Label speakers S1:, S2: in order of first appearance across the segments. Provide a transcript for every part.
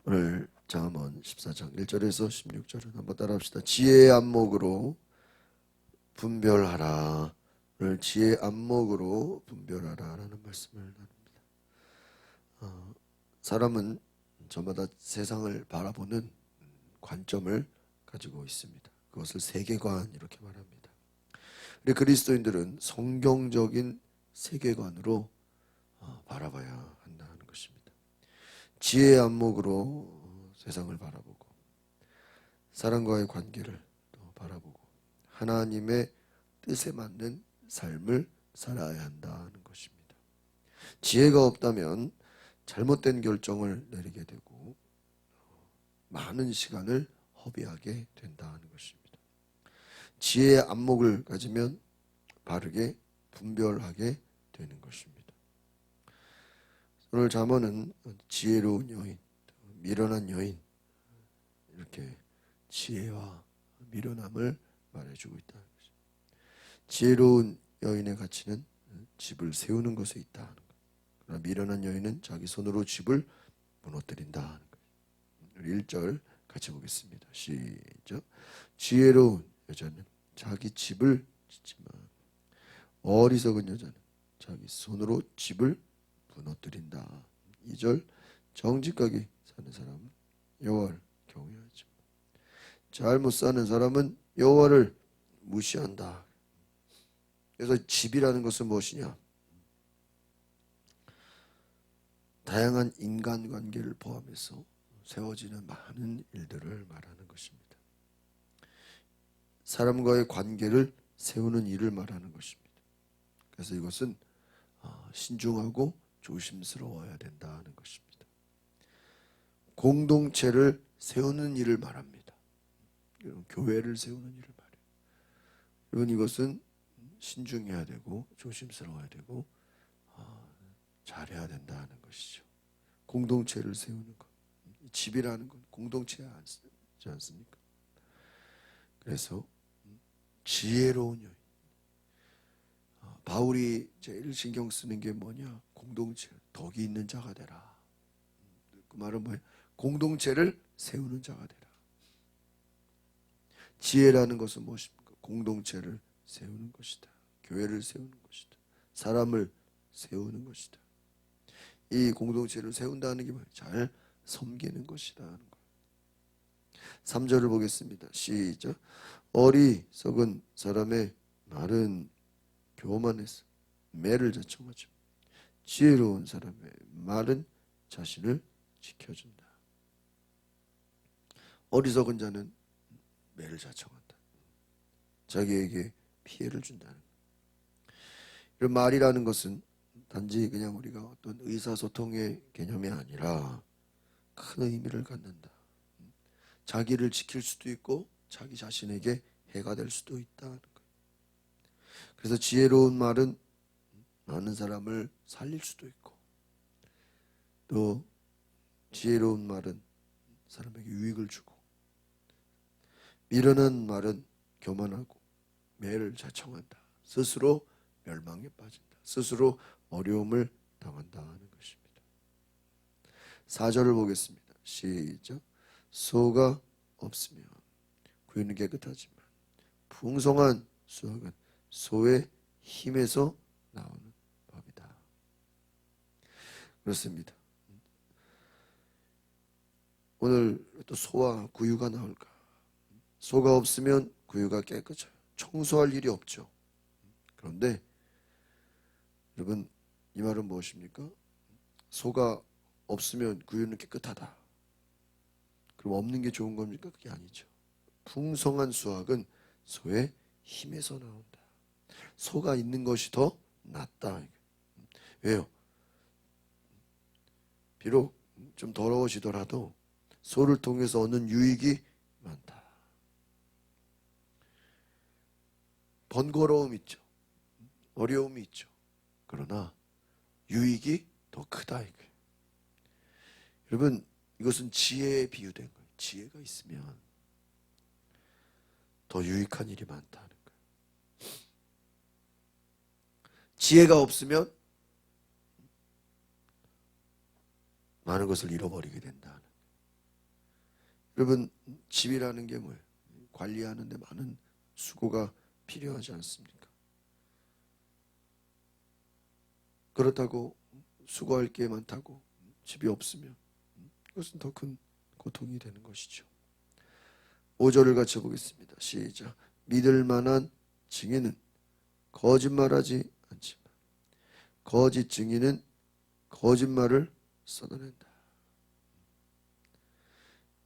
S1: 오늘 잠언 14장 1절에서 16절을 한번 따라합시다. 지혜의 안목으로 분별하라. 오늘 지혜의 안목으로 분별하라라는 말씀을 나눕니다. 사람은 저마다 세상을 바라보는 관점을 가지고 있습니다. 그것을 세계관 이렇게 말합니다. 우리 그리스도인들은 성경적인 세계관으로 바라봐야 한다는 것입니다. 지혜의 안목으로 세상을 바라보고 사람과의 관계를 또 바라보고 하나님의 뜻에 맞는 삶을 살아야 한다는 것입니다. 지혜가 없다면 잘못된 결정을 내리게 되고 많은 시간을 허비하게 된다는 것입니다. 지혜의 안목을 가지면 바르게 분별하게 되는 것입니다. 오늘 잠언은 지혜로운 여인, 미련한 여인, 이렇게 지혜와 미련함을 말해주고 있다는 것입니다. 지혜로운 여인의 가치는 집을 세우는 것에 있다는 것. 그러나 미련한 여인은 자기 손으로 집을 무너뜨린다는 것. 우리 1절 같이 보겠습니다. 시작. 지혜로운 여자는 자기 집을 짓지만 어리석은 여자는 자기 손으로 집을 무너뜨린다. 2절. 정직하게 사는 사람은 여호와를 경외하지. 잘못 사는 사람은 여호와를 무시한다. 그래서 집이라는 것은 무엇이냐? 다양한 인간관계를 포함해서 세워지는 많은 일들을 말하는 것입니다. 사람과의 관계를 세우는 일을 말하는 것입니다. 그래서 이것은 신중하고 조심스러워야 된다는 것입니다. 공동체를 세우는 일을 말합니다. 교회를 세우는 일을 말해요. 여러분, 이것은 신중해야 되고 조심스러워야 되고 잘해야 된다는 것이죠. 공동체를 세우는 것. 집이라는 건 공동체지 않습니까? 그래서 지혜로운 여인. 바울이 제일 신경 쓰는 게 뭐냐? 공동체, 덕이 있는 자가 되라. 그 말은 뭐예요? 공동체를 세우는 자가 되라. 지혜라는 것은 무엇입니까? 공동체를 세우는 것이다. 교회를 세우는 것이다. 사람을 세우는 것이다. 이 공동체를 세운다는 게 뭐예요? 잘 섬기는 것이다 하는 거예요. 3절을 보겠습니다. 시작. 어리석은 사람의 말은 교만해서 매를 자청하죠. 지혜로운 사람의 말은 자신을 지켜준다. 어리석은 자는 매를 자청한다. 자기에게 피해를 준다는 거예요. 이런 말이라는 것은 단지 그냥 우리가 어떤 의사소통의 개념이 아니라 큰 의미를 갖는다. 자기를 지킬 수도 있고 자기 자신에게 해가 될 수도 있다는 거예요. 그래서 지혜로운 말은 많은 사람을 살릴 수도 있고 또 지혜로운 말은 사람에게 유익을 주고 미련한 말은 교만하고 매를 자청한다. 스스로 멸망에 빠진다. 스스로 어려움을 당한다는 것입니다. 4절을 보겠습니다. 시작. 소가 없으면 구유는 깨끗하지만 풍성한 수확은 소의 힘에서 나오는 법이다. 그렇습니다. 오늘 또 소와 구유가 나올까? 소가 없으면 구유가 깨끗해요. 청소할 일이 없죠. 그런데 여러분, 이 말은 무엇입니까? 소가 없으면 구유는 깨끗하다. 그럼 없는 게 좋은 겁니까? 그게 아니죠. 풍성한 수확은 소의 힘에서 나온다. 소가 있는 것이 더 낫다. 왜요? 비록 좀 더러워지더라도 소를 통해서 얻는 유익이 많다. 번거로움이 있죠. 어려움이 있죠. 그러나 유익이 더 크다. 이거예요. 여러분, 이것은 지혜에 비유된 거예요. 지혜가 있으면 더 유익한 일이 많다는 거예요. 지혜가 없으면 많은 것을 잃어버리게 된다는. 여러분, 집이라는 게 뭐예요? 관리하는 데 많은 수고가 필요하지 않습니까? 그렇다고 수고할 게 많다고 집이 없으면 그것은 더 큰 고통이 되는 것이죠. 5절을 같이 보겠습니다. 시작. 믿을 만한 증인은 거짓말하지 않지만 거짓 증인은 거짓말을 쏟아낸다.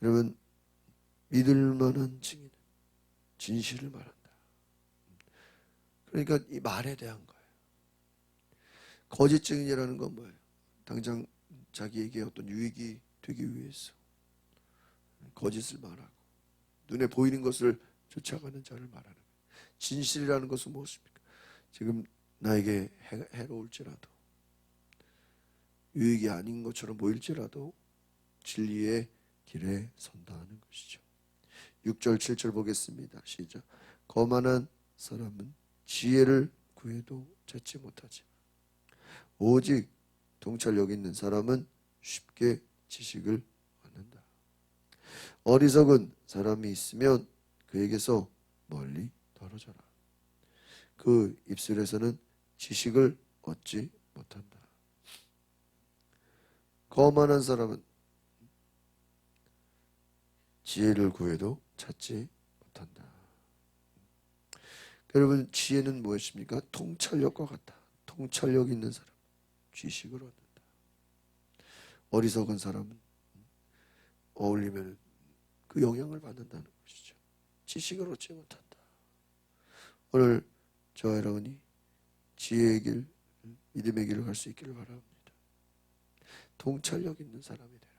S1: 여러분, 믿을 만한 증인은 진실을 말한다. 그러니까 이 말에 대한 거예요. 거짓 증인이라는 건 뭐예요? 당장 자기에게 어떤 유익이 되기 위해서 거짓을 말하고 눈에 보이는 것을 쫓아가는 자를 말하는 거예요. 진실이라는 것은 무엇입니까? 지금 나에게 해로울지라도 유익이 아닌 것처럼 보일지라도 진리의 길에 선다는 것이죠. 6절 7절 보겠습니다. 시작. 거만한 사람은 지혜를 구해도 찾지 못하지만 오직 통찰력 있는 사람은 쉽게 지식을 얻는다. 어리석은 사람이 있으면 그에게서 멀리 떨어져라. 그 입술에서는 지식을 얻지 못한다. 거만한 사람은 지혜를 구해도 찾지 못한다. 여러분, 지혜는 무엇입니까? 통찰력과 같다. 통찰력 있는 사람, 지식을 얻는다. 어리석은 사람은 어울리면 그 영향을 받는다는 것이죠. 지식을 얻지 못한다. 오늘 저와 여러분이 지혜의 길, 믿음의 길을 갈 수 있기를 바랍니다. 통찰력 있는 사람이 되라.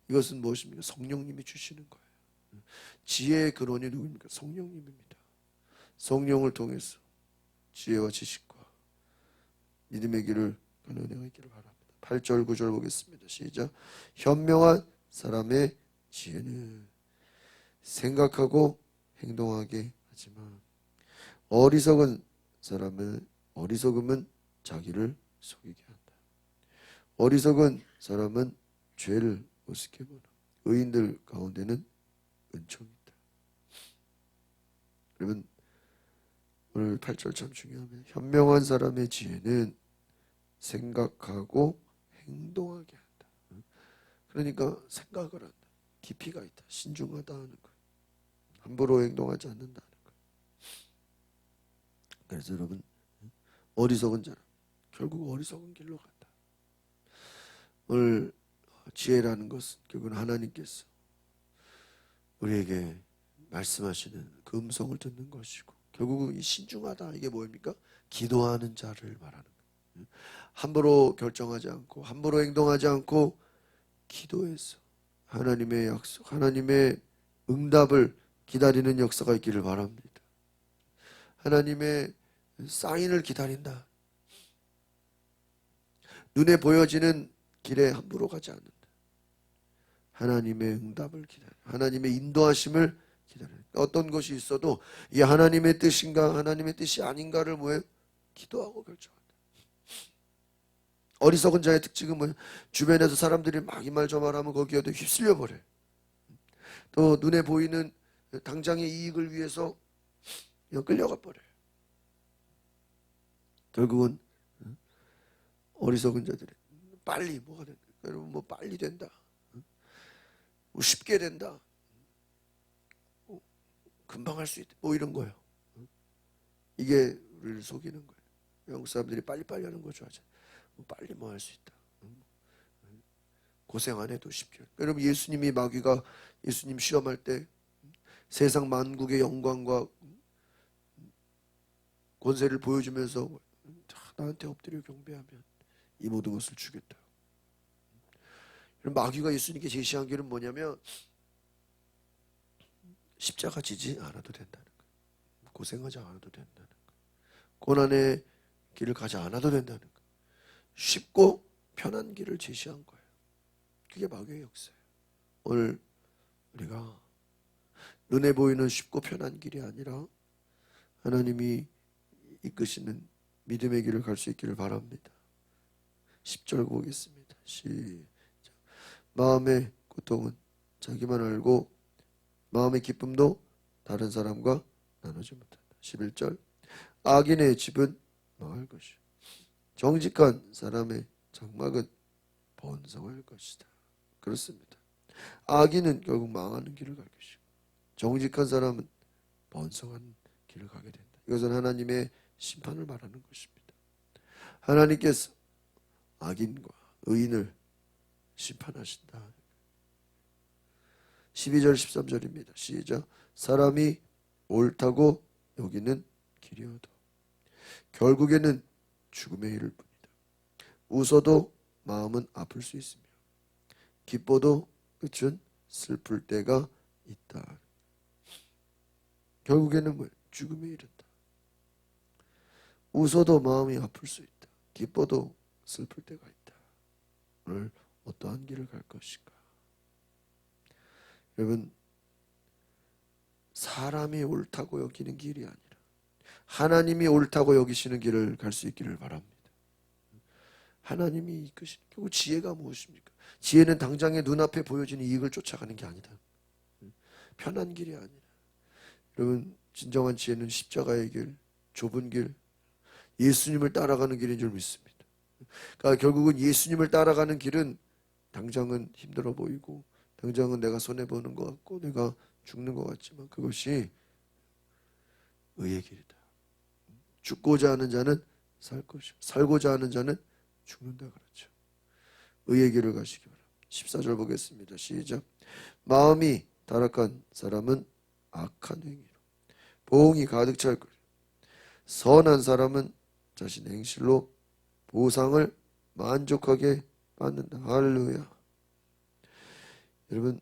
S1: 이것은 무엇입니까? 성령님이 주시는 거예요. 지혜의 근원이 누구입니까? 성령님입니다. 성령을 통해서 지혜와 지식과 믿음의 길을 가는 은혜가 있기를 바랍니다. 8절 9절 보겠습니다. 시작. 현명한 사람의 지혜는 생각하고 행동하게 하지만 어리석은 어리석음은 자기를 속이게 한다. 어리석은 사람은 죄를 우습게 보나 의인들 가운데는 은총이 있다. 여러분, 오늘 8절 참 중요합니다. 현명한 사람의 지혜는 생각하고 행동하게 한다. 그러니까 생각을 한다. 깊이가 있다. 신중하다 하는 것. 함부로 행동하지 않는다는 것. 그래서 여러분, 어리석은 자는 결국 어리석은 길로 간다. 오늘 지혜라는 것은 결국은 하나님께서 우리에게 말씀하시는 그 음성을 듣는 것이고 결국은 이 신중하다 이게 뭐입니까? 기도하는 자를 말하는 거예요. 함부로 결정하지 않고 함부로 행동하지 않고 기도해서 하나님의 약속, 하나님의 응답을 기다리는 역사가 있기를 바랍니다. 하나님의 사인을 기다린다. 눈에 보여지는 길에 함부로 가지 않는다. 하나님의 응답을 기다려. 하나님의 인도하심을 기다려. 어떤 것이 있어도 이 하나님의 뜻인가 하나님의 뜻이 아닌가를 뭐예요? 기도하고 결정한다. 어리석은 자의 특징은 뭐예요? 주변에서 사람들이 막 이 말 저 말하면 거기에도 휩쓸려 버려요. 또 눈에 보이는 당장의 이익을 위해서 그냥 끌려가 버려요. 결국은 어리석은 자들이 빨리 뭐가 된다. 여러분 뭐 빨리 된다. 뭐 쉽게 된다. 금방 할 수 있다. 뭐 이런 거예요. 이게 우리를 속이는 거예요. 영국 사람들이 빨리빨리 하는 거 좋아하잖아요. 빨리 뭐 할 수 있다. 고생 안 해도 쉽게. 여러분 예수님이 마귀가 예수님 시험할 때 세상 만국의 영광과 권세를 보여주면서 나한테 엎드려 경배하면 이 모든 것을 주겠다. 마귀가 예수님께 제시한 길은 뭐냐면 십자가 지지 않아도 된다는 거예요. 고생하지 않아도 된다는 거예요. 고난의 길을 가지 않아도 된다는 거예요. 쉽고 편한 길을 제시한 거예요. 그게 마귀의 역사예요. 오늘 우리가 눈에 보이는 쉽고 편한 길이 아니라 하나님이 이끄시는 믿음의 길을 갈 수 있기를 바랍니다. 10절 보겠습니다. 시작. 마음의 고통은 자기만 알고 마음의 기쁨도 다른 사람과 나누지 못한다. 11절 악인의 집은 망할 것이요 정직한 사람의 장막은 번성할 것이다. 그렇습니다. 악인은 결국 망하는 길을 갈 것이고 정직한 사람은 번성한 길을 가게 된다. 이것은 하나님의 심판을 말하는 것입니다. 하나님께서 악인과 의인을 심판하신다. 12절 13절입니다. 시작. 사람이 옳다고 여기는 길이어도 결국에는 죽음에 이를 뿐이다. 웃어도 마음은 아플 수 있으며 기뻐도 끝은 슬플 때가 있다. 결국에는 뭐예요? 죽음에 이른다. 웃어도 마음이 아플 수 있다. 기뻐도 슬플 때가 있다. 오늘 어떠한 길을 갈 것인가? 여러분, 사람이 옳다고 여기는 길이 아니라 하나님이 옳다고 여기시는 길을 갈 수 있기를 바랍니다. 하나님이 이끄시는 결국 지혜가 무엇입니까? 지혜는 당장의 눈앞에 보여지는 이익을 쫓아가는 게 아니다. 편한 길이 아니라 여러분 진정한 지혜는 십자가의 길, 좁은 길, 예수님을 따라가는 길인 줄 믿습니다. 그러니까 결국은 예수님을 따라가는 길은 당장은 힘들어 보이고 당장은 내가 손해보는 것 같고 내가 죽는 것 같지만 그것이 의의 길이다. 죽고자 하는 자는 살 것이요 살고자 하는 자는 죽는다 그렇죠. 의의 길을 가시기 바랍니다. 14절 보겠습니다. 시작. 마음이 타락한 사람은 악한 행위로 보응이 가득 찰 거리라. 선한 사람은 자신의 행실로 보상을 만족하게 받는다. 할렐루야. 여러분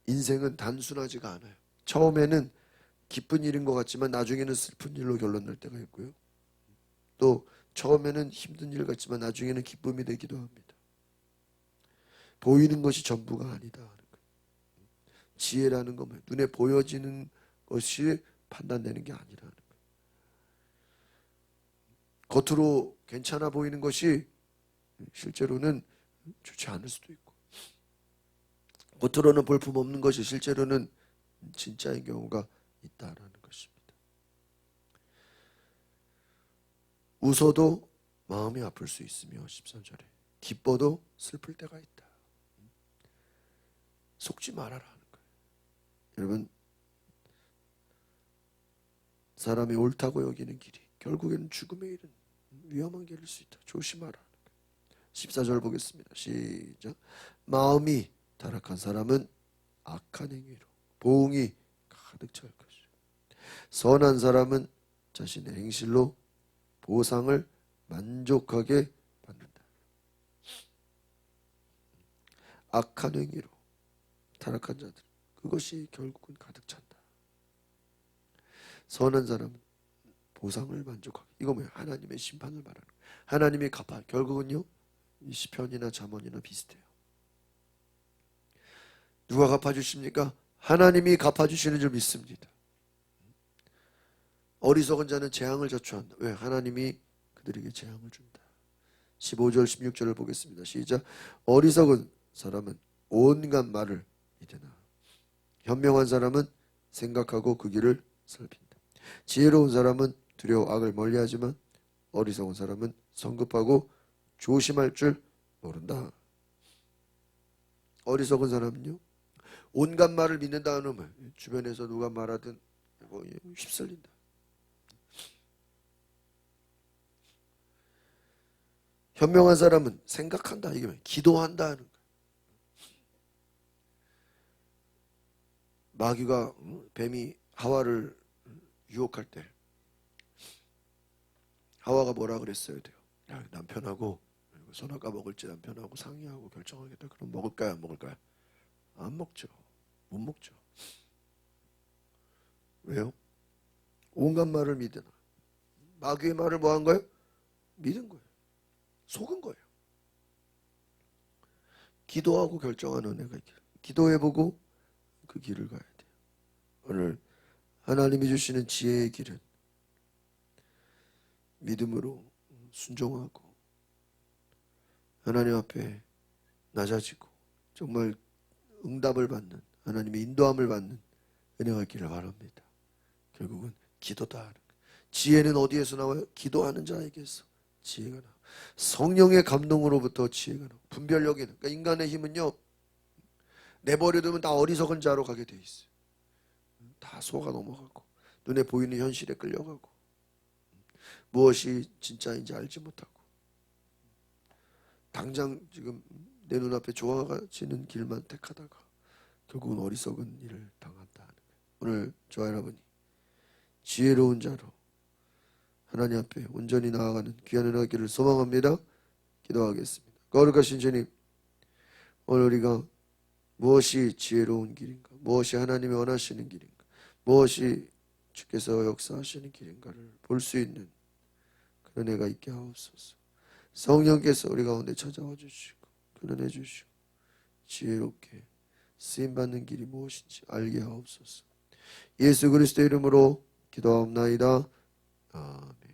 S1: 인생은 단순하지가 않아요. 처음에는 기쁜 일인 것 같지만 나중에는 슬픈 일로 결론 날 때가 있고요. 또 처음에는 힘든 일 같지만 나중에는 기쁨이 되기도 합니다. 보이는 것이 전부가 아니다. 지혜라는 건 눈에 보여지는 것이 판단되는 게 아니라는 거예요. 겉으로 괜찮아 보이는 것이 실제로는 좋지 않을 수도 있고 겉으로는 볼품 없는 것이 실제로는 진짜인 경우가 있다라는 것입니다. 웃어도 마음이 아플 수 있으며 13절에 기뻐도 슬플 때가 있다. 속지 말아라 하는 거예요. 여러분 사람이 옳다고 여기는 길이 결국에는 죽음에 이른 위험한 길일 수 있다. 조심하라 하는 거예요. 14절 보겠습니다. 시작. 마음이 타락한 사람은 악한 행위로 보응이 가득 찰 것이요 선한 사람은 자신의 행실로 보상을 만족하게 받는다. 악한 행위로 타락한 자들 그것이 결국은 가득 찬다. 선한 사람은 보상을 만족하게 이거 뭐야? 하나님의 심판을 말하는 거예요. 하나님이 갚아 결국은요 이 시편이나 잠언이나 비슷해요. 누가 갚아주십니까? 하나님이 갚아주시는 줄 믿습니다. 어리석은 자는 재앙을 자초한다. 왜? 하나님이 그들에게 재앙을 준다. 15절 16절을 보겠습니다. 시작. 어리석은 사람은 온갖 말을 믿으나 현명한 사람은 생각하고 그 길을 살핀다. 지혜로운 사람은 두려워 악을 멀리하지만 어리석은 사람은 성급하고 조심할 줄 모른다. 어리석은 사람은요 온갖 말을 믿는다는 말 주변에서 누가 말하든 휩쓸린다. 현명한 사람은 생각한다. 이게 기도한다 하는 거예요. 마귀가 뱀이 하와를 유혹할 때 하와가 뭐라 그랬어야 돼요? 야, 남편하고 선악과 먹을지 남편하고 상의하고 결정하겠다. 그럼 먹을까요? 안 먹을까요? 안 먹죠. 못 먹죠. 왜요? 온갖 말을 믿으나 마귀의 말을 뭐 한 거예요? 믿은 거예요. 속은 거예요. 기도하고 결정하는 은혜가 있기를. 기도해보고 그 길을 가야 돼요. 오늘 하나님이 주시는 지혜의 길은 믿음으로 순종하고 하나님 앞에 낮아지고 정말 응답을 받는, 하나님의 인도함을 받는 은혜가 있기를 바랍니다. 결국은 기도다 하는 거예요. 지혜는 어디에서 나와요? 기도하는 자에게서 지혜가 나와요. 성령의 감동으로부터 지혜가 나와요. 분별력에는, 그러니까 인간의 힘은요, 내버려두면 다 어리석은 자로 가게 돼 있어요. 다 속아 넘어가고 눈에 보이는 현실에 끌려가고 무엇이 진짜인지 알지 못하고 당장 지금 내 눈앞에 좋아지는 길만 택하다가 결국은 어리석은 일을 당한다 하는 거예요. 오늘 저와 여러분이 지혜로운 자로 하나님 앞에 온전히 나아가는 귀한 은혜기를 소망합니다. 기도하겠습니다. 거룩하신 주님, 오늘 우리가 무엇이 지혜로운 길인가, 무엇이 하나님이 원하시는 길인가, 무엇이 주께서 역사하시는 길인가를 볼 수 있는 그런 은혜가 있게 하옵소서. 성령께서 우리 가운데 찾아와 주시고 교련해 주시고 지혜롭게 쓰임받는 길이 무엇인지 알게 하옵소서. 예수 그리스도 이름으로 기도하옵나이다. 아멘.